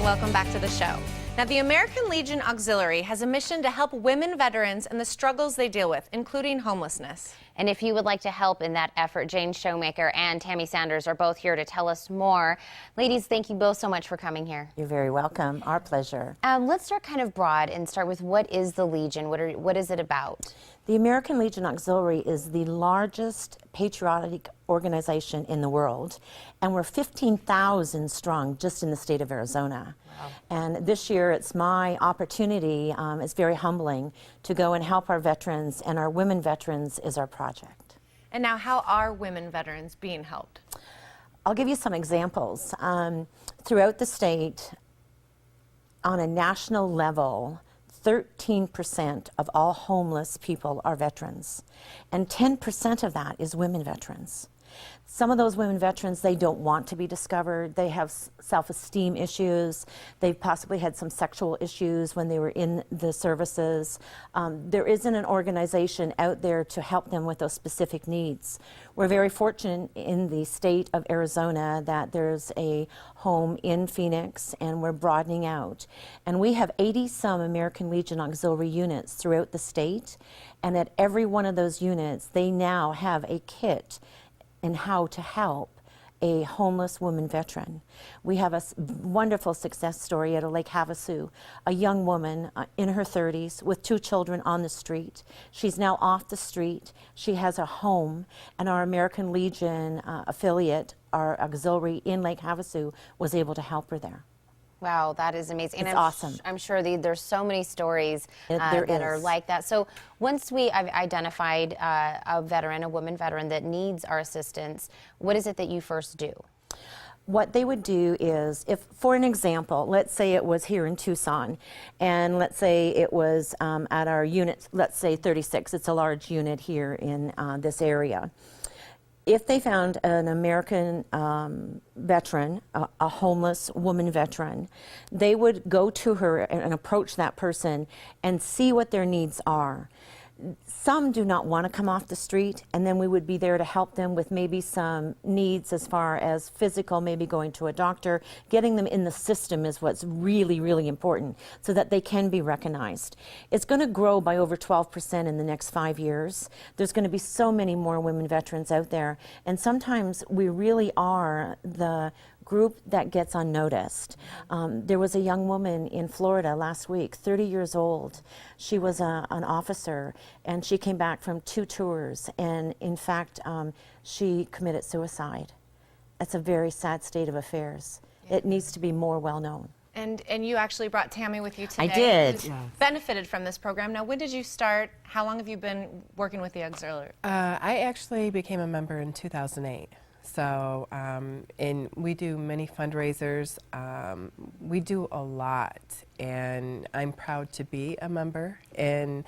welcome back to the show. Now, the American Legion Auxiliary has a mission to help women veterans and the struggles they deal with, including homelessness. And if you would like to help in that effort, Jane Showmaker and Tammy Sanders are both here to tell us more. Ladies, thank you both so much for coming here. You're very welcome. Our pleasure. Let's start kind of broad and start with what is the Legion? What is it about? The American Legion Auxiliary is the largest patriotic organization in the world, and we're 15,000 strong just in the state of Arizona. Wow. And this year it's my opportunity, it's very humbling, to go and help our veterans, and our women veterans is our project. And now, how are women veterans being helped? I'll give you some examples. Throughout the state, on a national level, 13% of all homeless people are veterans, and 10% of that is women veterans. Some of those women veterans, they don't want to be discovered. They have self-esteem issues. They've possibly had some sexual issues when they were in the services. There isn't an organization out there to help them with those specific needs. We're very fortunate in the state of Arizona that there's a home in Phoenix, and we're broadening out. And we have 80-some American Legion Auxiliary units throughout the state, and at every one of those units, they now have a kit in how to help a homeless woman veteran. We have a wonderful success story at Lake Havasu, a young woman in her 30s with 2 children on the street. She's now off the street. She has a home, and our American Legion affiliate, our auxiliary in Lake Havasu, was able to help her there. Wow, that is amazing. It's and awesome. I'm sure there's so many stories that are like that. So once I've identified a veteran, a woman veteran that needs our assistance, what is it that you first do? What they would do is, if, for an example, let's say it was here in Tucson, and let's say it was at our unit, let's say 36, it's a large unit here in this area. If they found an American veteran, a homeless woman veteran, they would go to her and approach that person and see what their needs are. Some do not want to come off the street, and then we would be there to help them with maybe some needs as far as physical, maybe going to a doctor. Getting them in the system is what's really, really important so that they can be recognized. It's going to grow by over 12% in the next 5 years. There's going to be so many more women veterans out there, and sometimes we really are the group that gets unnoticed. There was a young woman in Florida last week, 30 years old. She was an officer, and she came back from 2 tours, and in fact, she committed suicide. That's a very sad state of affairs. Yeah. It needs to be more well known. And you actually brought Tammy with you today. I did. Who's benefited from this program. Now, when did you start? How long have you been working with the auxiliary? I actually became a member in 2008. So, and we do many fundraisers. We do a lot, and I'm proud to be a member. And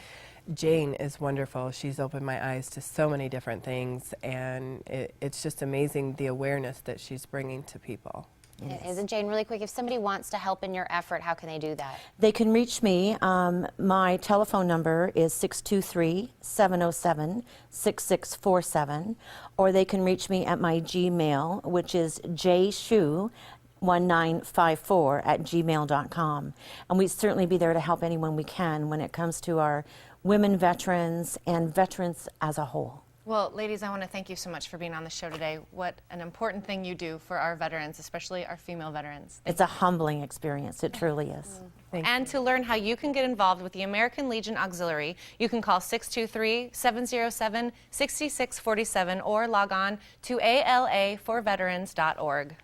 Jane is wonderful. She's opened my eyes to so many different things, and it's just amazing the awareness that she's bringing to people. Yes. Isn't Jane, really quick, if somebody wants to help in your effort, how can they do that? They can reach me. My telephone number is 623-707-6647, or they can reach me at my Gmail, which is jshu1954@gmail.com. And we'd certainly be there to help anyone we can when it comes to our women veterans and veterans as a whole. Well, ladies, I want to thank you so much for being on the show today. What an important thing you do for our veterans, especially our female veterans. It's a humbling experience. It truly is. And to learn how you can get involved with the American Legion Auxiliary, you can call 623-707-6647 or log on to alaforveterans.org.